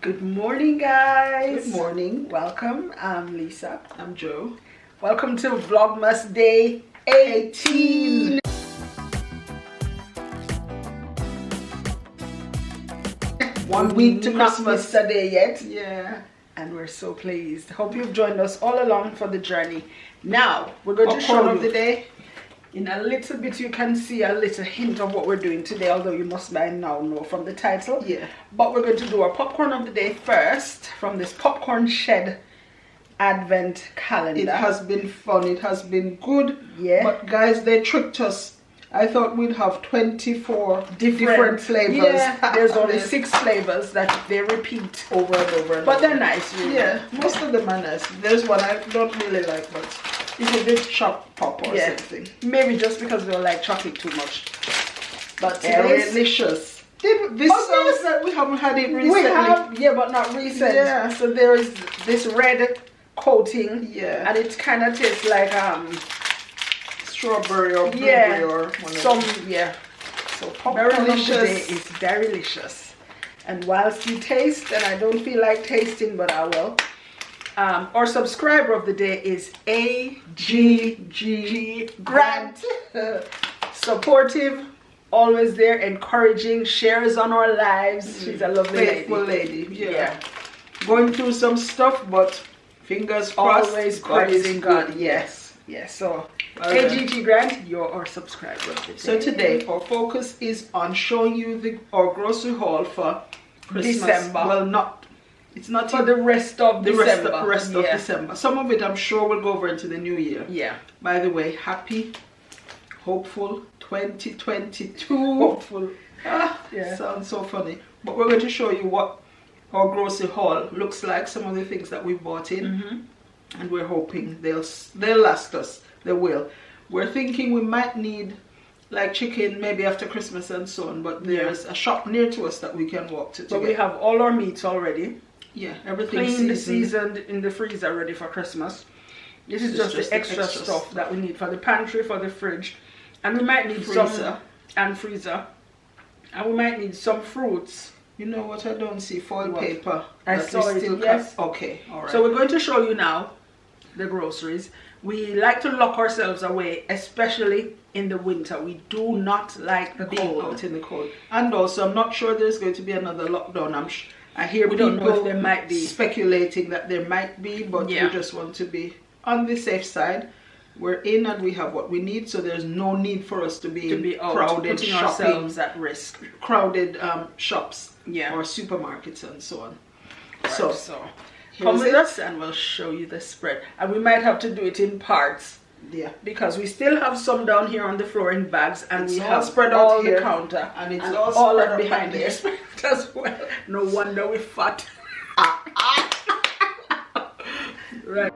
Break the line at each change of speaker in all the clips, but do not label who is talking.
Good morning, guys.
Good morning.
Welcome. I'm Lisa.
I'm Joe.
Welcome to Vlogmas Day 18. One week to Christmas today yet.
Yeah.
And we're so pleased. Hope you've joined us all along for the journey. Now, we're going to show
Popcorn
you
of the day.
in a little bit. You can see a little hint of what we're doing today, although you must by now know from the title.
Yeah.
But we're going to do our popcorn of the day first from this Popcorn Shed Advent calendar.
It has been fun. It has been good.
Yeah.
But guys, they tricked us. I thought we'd have 24 different flavors.
Yeah, there's only 6 flavors that they repeat
over and over and
but
over.
they're nice, really.
Yeah, most of them are nice. There's one I don't really like, but it's a bit chopped pop or something.
Maybe just because we don't like chocolate too much. But
They're
today's
delicious. This sauce that we haven't had it recently.
we have, yeah, but not recent.
Yeah.
So there is this red coating.
Yeah.
And it kind of tastes like
strawberry or blueberry or
some so popcorn of the day is very delicious. And whilst you taste, and I don't feel like tasting, but I will, our subscriber of the day is AGG Grant. Supportive, always there, encouraging, shares on our lives. She's a lovely
faithful lady.
Yeah.
Going through some stuff, but fingers crossed.
Always praising God.
Yes.
Yes. So AGG Grant, you're our subscriber of the day.
So today our focus is on showing you our grocery haul for Christmas.
December.
Well, it's not
for the rest of December.
The rest of December. Some of it I'm sure will go over into the new year.
Yeah.
By the way, happy, hopeful 2022.
Hopeful.
Sounds so funny. But we're going to show you what our grocery haul looks like. Some of the things that we bought in, and we're hoping they'll last us. They will. We're thinking we might need like chicken maybe after Christmas and so on, but there's a shop near to us that we can walk to.
But we have all our meats already.
Yeah, everything
cleaned, seasoned in the freezer, ready for Christmas. This is just the extra stuff that we need for the pantry, for the fridge, and we might need freezer. And we might need some fruits.
You know what? I don't see foil paper.
I saw it. Yes.
Okay. All right.
So we're going to show you now the groceries. We like to lock ourselves away, especially in the winter. We do not like the cold.
Out in the cold. And also, I'm not sure there's going to be another lockdown. I hear
we
people
don't know if there might be
speculating that there might be, but we just want to be on the safe side. We're in and we have what we need, so there's no need for us to be
out,
crowded
putting
shopping,
ourselves at risk.
Crowded shops or supermarkets and so on.
Right, so come with us and we'll show you the spread. And we might have to do it in parts.
Yeah.
Because we still have some down here on the floor in bags, and we have
spread
all
out here,
the counter.
And it's
all that behind there spread as well. No wonder we're fat. Right.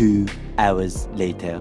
2 hours later.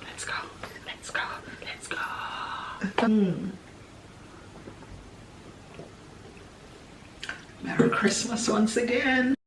Let's go, let's go, let's go. Merry Christmas once again.